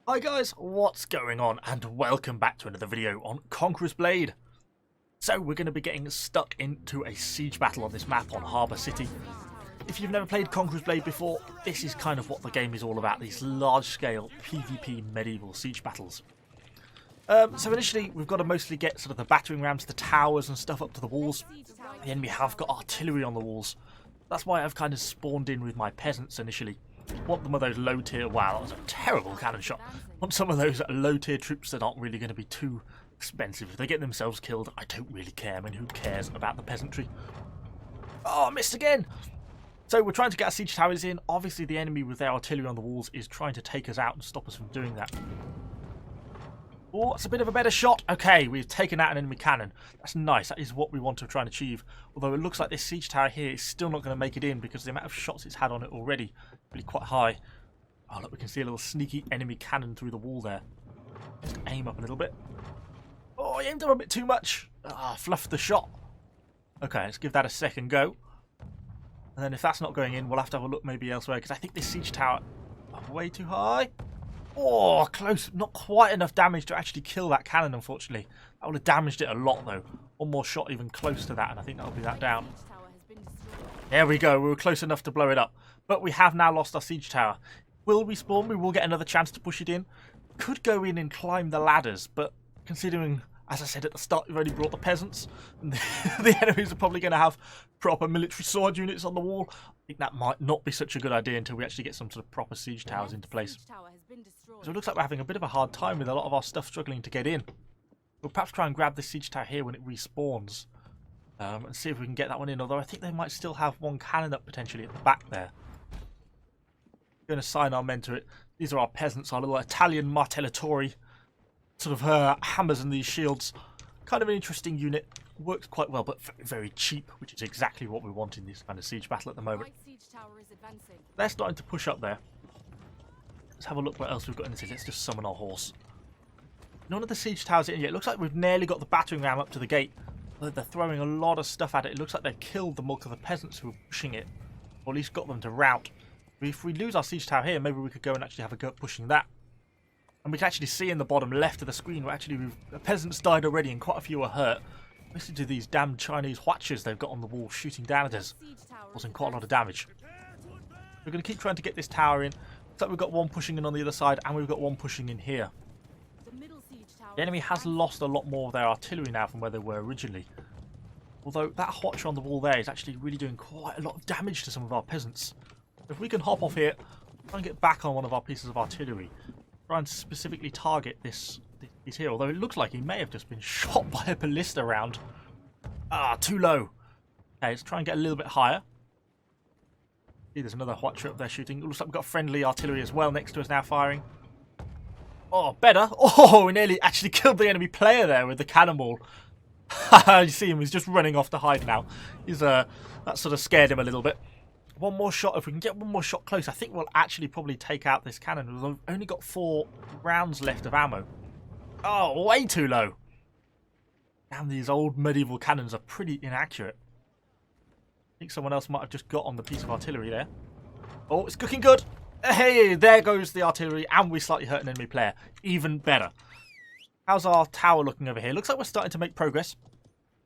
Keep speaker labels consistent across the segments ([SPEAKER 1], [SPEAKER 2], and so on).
[SPEAKER 1] Hi guys, what's going on, and welcome back to another video on Conqueror's Blade. So we're going to be getting stuck into a siege battle on this map on Harbour City. If you've never played Conqueror's Blade before, this is kind of what the game is all about, these large-scale PvP medieval siege battles. So initially we've got to mostly get sort of the battering rams, the towers and stuff up to the walls. The enemy have got artillery on the walls. That's why I've kind of spawned in with my peasants initially. Want some of those low tier, wow, that was a terrible cannon shot. Want some of those low tier troops that aren't really going to be too expensive. If they get themselves killed, I don't really care. I mean, who cares about the peasantry? Oh, missed again! So we're trying to get our siege towers in. Obviously the enemy with their artillery on the walls is trying to take us out and stop us from doing that. Oh, it's a bit of a better shot. Okay, we've taken out an enemy cannon. That's nice. That is what we want to try and achieve. Although it looks like this siege tower here is still not going to make it in because the amount of shots it's had on it already really quite high. Oh, look, we can see a little sneaky enemy cannon through the wall there. Just aim up a little bit. Oh, I aimed up a bit too much. Ah, fluffed the shot. Okay, let's give that a second go. And then if that's not going in, we'll have to have a look maybe elsewhere because I think this siege tower is way too high. Oh, close. Not quite enough damage to actually kill that cannon, unfortunately. That would have damaged it a lot, though. One more shot even close to that, and I think that'll be that down. There we go. We were close enough to blow it up. But we have now lost our siege tower. Will respawn. We will get another chance to push it in. Could go in and climb the ladders, but considering, as I said at the start, we've already brought the peasants, and the enemies are probably going to have proper military sword units on the wall. I think that might not be such a good idea until we actually get some sort of proper siege towers into place. So it looks like we're having a bit of a hard time with a lot of our stuff struggling to get in. We'll perhaps try and grab this siege tower here when it respawns. And see if we can get that one in, although I think they might still have one cannon up potentially at the back there. We're going to assign our men to it. These are our peasants, our little Italian martellatori. Sort of hammers and these shields. Kind of an interesting unit. Works quite well, but very cheap, which is exactly what we want in this kind of siege battle at the moment. They're starting to push up there. Let's have a look what else we've got in this. Let's just summon our horse. None of the siege towers are in yet. It looks like we've nearly got the battering ram up to the gate. They're throwing a lot of stuff at it. It looks like they've killed the bulk of the peasants who were pushing it. Or at least got them to rout. If we lose our siege tower here, maybe we could go and actually have a go at pushing that. And we can actually see in the bottom left of the screen where actually the peasants died already and quite a few were hurt. Listen to these damn Chinese watchers they've got on the wall shooting down at us. Causing quite a lot of damage. We're going to keep trying to get this tower in. Looks like we've got one pushing in on the other side and we've got one pushing in here. The enemy has lost a lot more of their artillery now from where they were originally. Although that watcher on the wall there is actually really doing quite a lot of damage to some of our peasants. If we can hop off here, try and get back on one of our pieces of artillery. Try and specifically target this piece here. Although it looks like he may have just been shot by a ballista round. Ah, too low. Okay, let's try and get a little bit higher. See, there's another watcher up there shooting. It looks like we've got friendly artillery as well next to us now firing. Oh, better. Oh, we nearly actually killed the enemy player there with the cannonball. You see him, he's just running off to hide now. He's that sort of scared him a little bit. One more shot, if we can get one more shot close, I think we'll actually probably take out this cannon. We've only got 4 rounds left of ammo. Oh, way too low. Damn, these old medieval cannons are pretty inaccurate. I think someone else might have just got on the piece of artillery there. Oh, it's cooking good. Hey, there goes the artillery, and we slightly hurt an enemy player. Even better. How's our tower looking over here? Looks like we're starting to make progress.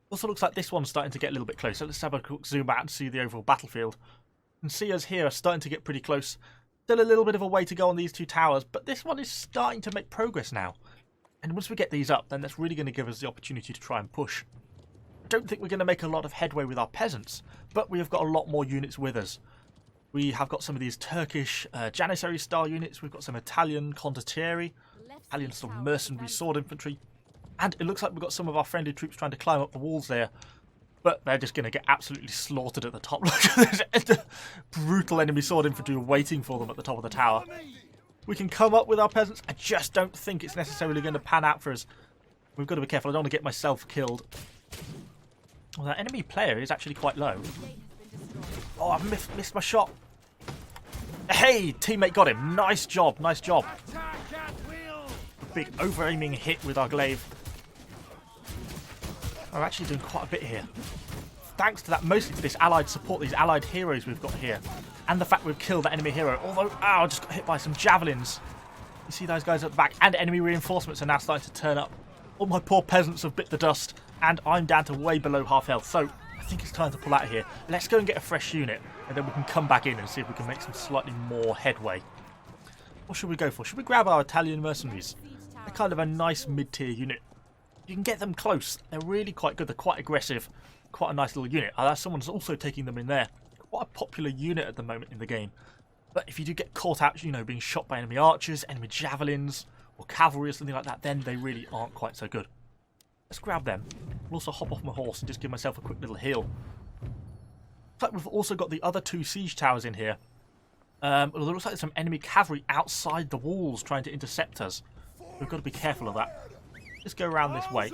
[SPEAKER 1] Also looks like this one's starting to get a little bit closer. Let's have a quick zoom out and see the overall battlefield. You can see us here are starting to get pretty close. Still a little bit of a way to go on these 2 towers, but this one is starting to make progress now. And once we get these up, then that's really going to give us the opportunity to try and push. I don't think we're going to make a lot of headway with our peasants, but we have got a lot more units with us. We have got some of these Turkish Janissary style units. We've got some Italian condottieri, Italian sort of mercenary sword infantry. And it looks like we've got some of our friendly troops trying to climb up the walls there. But they're just going to get absolutely slaughtered at the top. Look at this brutal enemy sword infantry waiting for them at the top of the tower. We can come up with our peasants. I just don't think it's necessarily going to pan out for us. We've got to be careful. I don't want to get myself killed. Well, that enemy player is actually quite low. Oh, I've missed my shot. Hey, teammate got him. Nice job, nice job. Big over-aiming hit with our glaive. We're actually doing quite a bit here. Thanks to that, mostly to this allied support, these allied heroes we've got here. And the fact we've killed that enemy hero. Although, I just got hit by some javelins. You see those guys at the back, and enemy reinforcements are now starting to turn up. All my poor peasants have bit the dust, and I'm down to way below half health, so I think it's time to pull out of here. Let's go and get a fresh unit, and then we can come back in and see if we can make some slightly more headway. What should we go for? Should we grab our Italian mercenaries? They're kind of a nice mid-tier unit. You can get them close. They're really quite good. They're quite aggressive. Quite a nice little unit. Someone's also taking them in there. Quite a popular unit at the moment in the game. But if you do get caught out, you know, being shot by enemy archers, enemy javelins, or cavalry or something like that, then they really aren't quite so good. Let's grab them. I'll also hop off my horse and just give myself a quick little heal. But we've also got the other 2 siege towers in here. It looks like there's some enemy cavalry outside the walls trying to intercept us. We've got to be careful of that. Let's go around this way.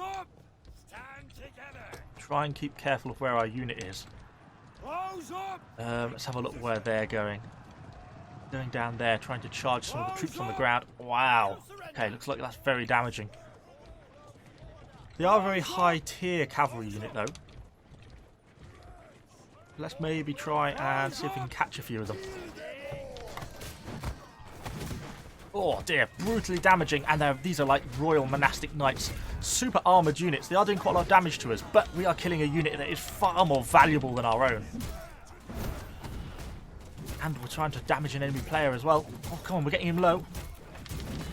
[SPEAKER 1] Try and keep careful of where our unit is. Let's have a look where they're going. Going down there, trying to charge some of the troops on the ground. Wow. Okay, looks like that's very damaging. They are a very high tier cavalry unit though. Let's maybe try and see if we can catch a few of them. Oh dear, brutally damaging, and these are like royal monastic knights. Super armoured units. They are doing quite a lot of damage to us, but we are killing a unit that is far more valuable than our own. And we're trying to damage an enemy player as well. Oh, come on, we're getting him low.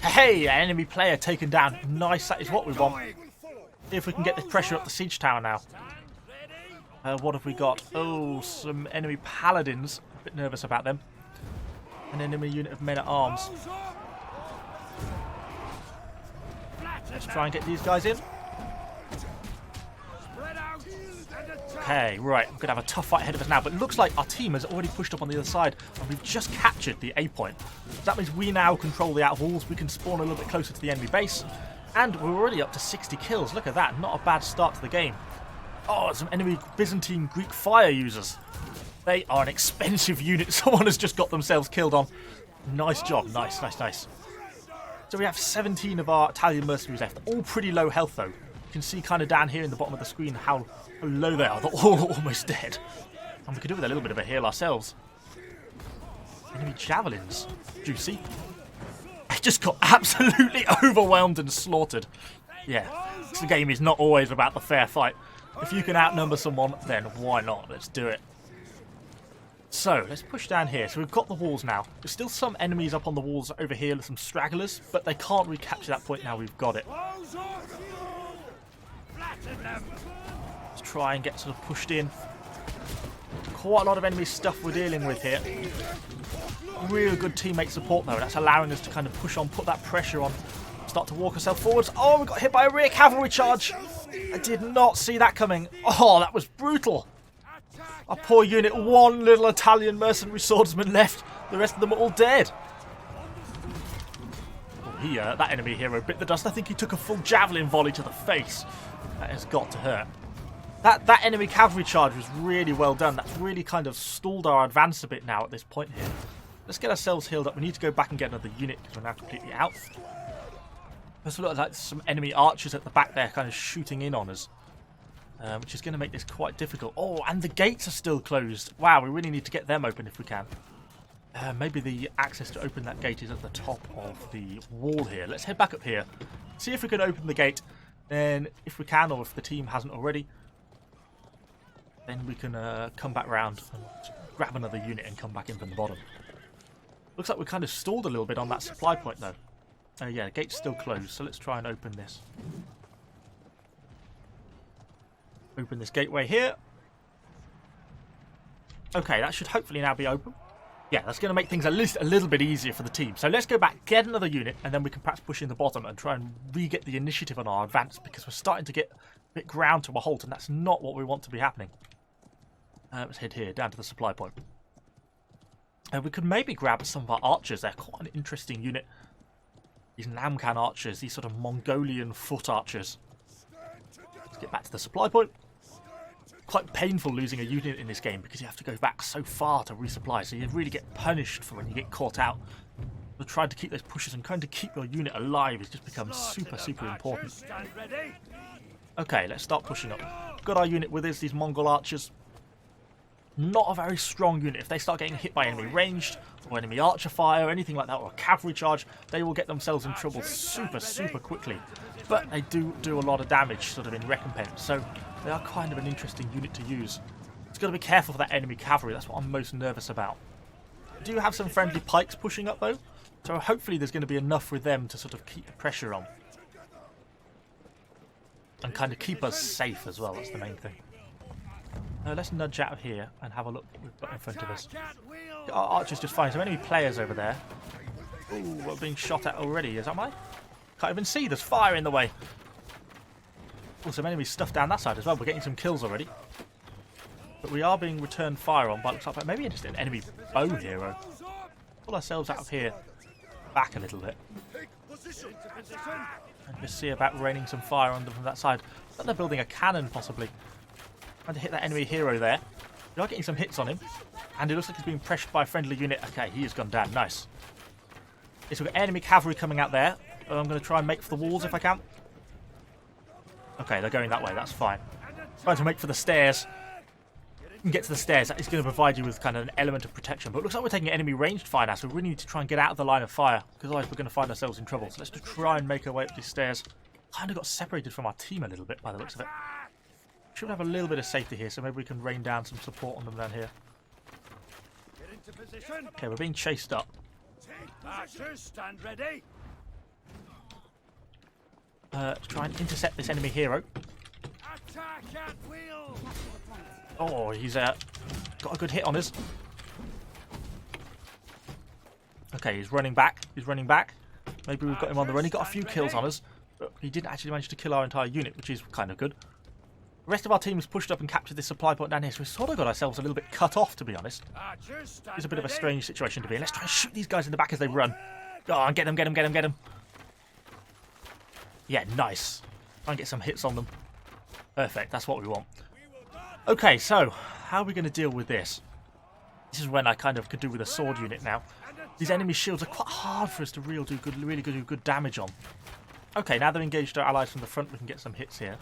[SPEAKER 1] Hey, an enemy player taken down. Nice, that is what we want. See if we can get this pressure up the siege tower now. What have we got? Oh, some enemy paladins. A bit nervous about them. An enemy unit of men-at-arms. Let's try and get these guys in. Okay, right. We're going to have a tough fight ahead of us now. But it looks like our team has already pushed up on the other side. And we've just captured the A point. So that means we now control the outer walls. We can spawn a little bit closer to the enemy base. And we're already up to 60 kills. Look at that. Not a bad start to the game. Oh, some enemy Byzantine Greek fire users. They are an expensive unit. Someone has just got themselves killed on. Nice job. Nice, nice, nice. So we have 17 of our Italian mercenaries left. All pretty low health, though. You can see kind of down here in the bottom of the screen how low they are. They're all almost dead. And we could do with a little bit of a heal ourselves. Enemy javelins. Juicy. I just got absolutely overwhelmed and slaughtered. Yeah, this game is not always about the fair fight. If you can outnumber someone, then why not? Let's do it. So, let's push down here. So we've got the walls now. There's still some enemies up on the walls over here, some stragglers, but they can't recapture that point now we've got it. Let's try and get sort of pushed in. Quite a lot of enemy stuff we're dealing with here. Real good teammate support though. That's allowing us to kind of push on, put that pressure on, start to walk ourselves forwards. Oh, we got hit by a rear cavalry charge. I did not see that coming. Oh, that was brutal. Our poor unit, one little Italian mercenary swordsman left. The rest of them are all dead. Oh, that enemy hero bit the dust. I think he took a full javelin volley to the face. That has got to hurt. That enemy cavalry charge was really well done. That's really kind of stalled our advance a bit now at this point here. Let's get ourselves healed up. We need to go back and get another unit because we're now completely out. There's like some enemy archers at the back there kind of shooting in on us. Which is going to make this quite difficult. Oh, and the gates are still closed. Wow, we really need to get them open if we can. Maybe the access to open that gate is at the top of the wall here. Let's head back up here. See if we can open the gate. Then, if we can, or if the team hasn't already, then we can come back round and grab another unit and come back in from the bottom. Looks like we kind of stalled a little bit on that supply point, though. Yeah, the gate's still closed, so let's try and open this. Open this gateway here. Okay, that should hopefully now be open. Yeah, that's going to make things at least a little bit easier for the team. So let's go back, get another unit, and then we can perhaps push in the bottom and try and re-get the initiative on our advance, because we're starting to get a bit ground to a halt, and that's not what we want to be happening. Let's head here, down to the supply point. We could maybe grab some of our archers. They're quite an interesting unit. These Namkan archers, these sort of Mongolian foot archers. Let's get back to the supply point. Quite painful losing a unit in this game because you have to go back so far to resupply, so you really get punished for when you get caught out. But trying to keep those pushes and trying to keep your unit alive has just become super, super important. Okay, let's start pushing up. Got our unit with us, these Mongol archers. Not a very strong unit. If they start getting hit by enemy ranged, or enemy archer fire, or anything like that, or a cavalry charge, they will get themselves in trouble super quickly. But they do a lot of damage, sort of in recompense, so they are kind of an interesting unit to use. It's got to be careful for that enemy cavalry, that's what I'm most nervous about. I do have some friendly pikes pushing up though, so hopefully there's going to be enough with them to sort of keep the pressure on. And kind of keep us safe as well, that's the main thing. Let's nudge out of here and have a look what we've got in front of us. Our archer's just fine, some enemy players over there. Ooh, we're being shot at already, is that mine? Can't even see, there's fire in the way. Oh, some enemy stuff down that side as well, we're getting some kills already. But we are being returned fire on by looks like maybe just an enemy bow hero. Pull ourselves out of here, back a little bit. And just see about raining some fire on them from that side. I thought they're building a cannon possibly. Trying to hit that enemy hero there. We are getting some hits on him. And it looks like he's being pressured by a friendly unit. Okay, he has gone down. Nice. Okay, so we've got enemy cavalry coming out there. I'm going to try and make for the walls if I can. Okay, they're going that way. That's fine. Trying to make for the stairs. You can get to the stairs. That is going to provide you with kind of an element of protection. But it looks like we're taking enemy ranged fire now. So we really need to try and get out of the line of fire. Because otherwise we're going to find ourselves in trouble. So let's just try and make our way up these stairs. Kind of got separated from our team a little bit by the looks of it. Should have a little bit of safety here, so maybe we can rain down some support on them down here. Okay, we're being chased up.
[SPEAKER 2] Stand ready.
[SPEAKER 1] Try and intercept this enemy hero.
[SPEAKER 2] Attack at will.
[SPEAKER 1] Oh, he's got a good hit on us. Okay, he's running back. He's running back. Maybe we've got him on the run. He got a few kills on us, but he didn't actually manage to kill our entire unit, which is kind of good. The rest of our team has pushed up and captured this supply point down here, so we've sort of got ourselves a little bit cut off, to be honest. It's a bit of a strange situation to be in. Let's try and shoot these guys in the back as they run. Go on, get them, get them, get them, get them. Yeah, nice. Try and get some hits on them. Perfect, that's what we want. Okay, so, how are we going to deal with this? This is when I kind of could do with a sword unit now. These enemy shields are quite hard for us to really do good damage on. Okay, now they've engaged our allies from the front, we can get some hits here.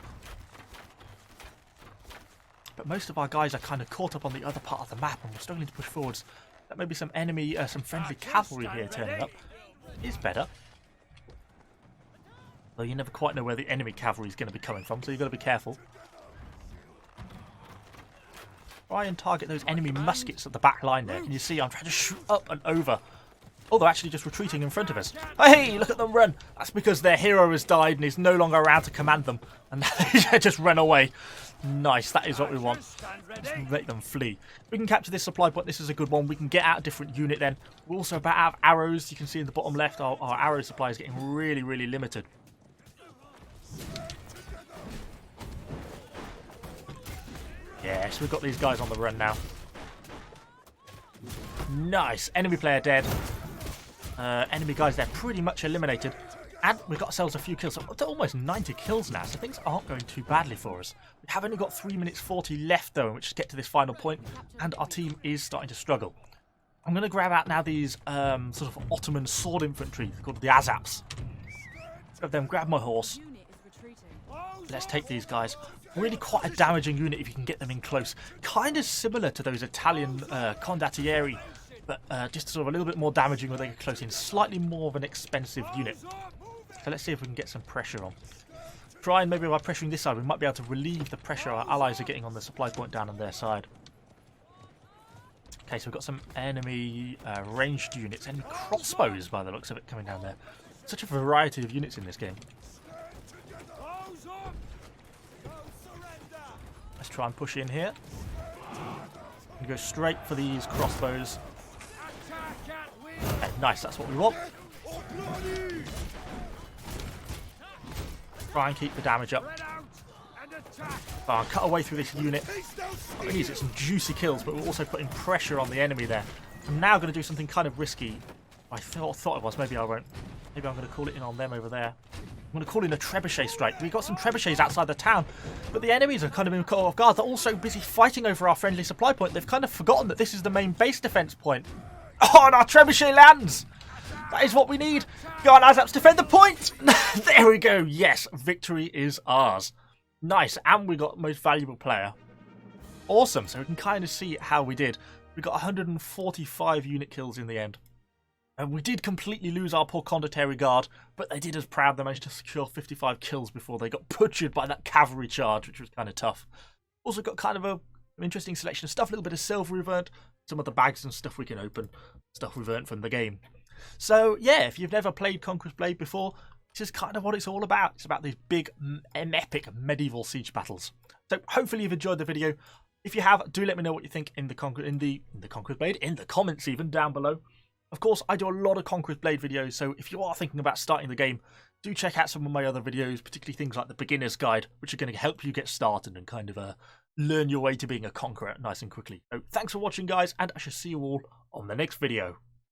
[SPEAKER 1] But most of our guys are kind of caught up on the other part of the map and we're struggling to push forwards. That may be some enemy, some friendly cavalry here turning up. Is better. Though you never quite know where the enemy cavalry is going to be coming from, so you've got to be careful. Try and target those enemy muskets at the back line there. Can you see I'm trying to shoot up and over? Oh, they're actually just retreating in front of us. Hey, look at them run! That's because their hero has died and he's no longer around to command them. And they just run away. Nice, that is what we want. Just make them flee. We can capture this supply point. This is a good one. We can get out a different unit then. We're also about out of arrows. You can see in the bottom left our arrow supply is getting really limited. Yes, we've got these guys on the run now. Nice. Enemy player dead. Enemy guys there pretty much eliminated. And we've got ourselves a few kills. So we're almost 90 kills now, so things aren't going too badly for us. We have only got 3 minutes 40 left, though, in which to get to this final point, and our team is starting to struggle. I'm going to grab out now these sort of Ottoman sword infantry called the Azaps. Grab them, grab my horse. Let's take these guys. Really quite a damaging unit if you can get them in close. Kind of similar to those Italian condottieri, but just sort of a little bit more damaging when they get close in. Slightly more of an expensive unit. So let's see if we can get some pressure on. Try and maybe by pressuring this side, we might be able to relieve the pressure our allies are getting on the supply point down on their side. Okay, so we've got some enemy ranged units, enemy crossbows by the looks of it coming down there. Such a variety of units in this game. Let's try and push in here. And go straight for these crossbows. Okay, nice, that's what we want. Try and keep the damage up. Oh, cut away through this unit. I'm going to get some juicy kills, but we're also putting pressure on the enemy there. I'm now going to do something kind of risky. I thought it was, maybe I won't. Maybe I'm going to call it in on them over there. I'm going to call in a trebuchet strike. We've got some trebuchets outside the town, but the enemies are kind of been caught off guard. They're also busy fighting over our friendly supply point. They've kind of forgotten that this is the main base defense point. Oh, and our trebuchet lands! That is what we need. Go on, Azaps, defend the point! There we go. Yes, victory is ours. Nice, and we got most valuable player. awesome. So we can kind of see how we did. We got 145 unit kills in the end. And we did completely lose our poor condottieri guard, but they did us proud. They managed to secure 55 kills before they got butchered by that cavalry charge, which was kind of tough. Also got kind of an interesting selection of stuff, a little bit of silver we've earned, some of the bags and stuff we can open, stuff we've earned from the game. So yeah, if you've never played Conqueror's Blade before, this is kind of what it's all about. It's about these big, epic medieval siege battles. So hopefully you've enjoyed the video. If you have, do let me know what you think in the Conqueror's Blade, in the comments even down below. Of course, I do a lot of Conqueror's Blade videos, so if you are thinking about starting the game, do check out some of my other videos, particularly things like the Beginner's Guide, which are going to help you get started and kind of learn your way to being a Conqueror nice and quickly. So thanks for watching, guys, and I shall see you all on the next video.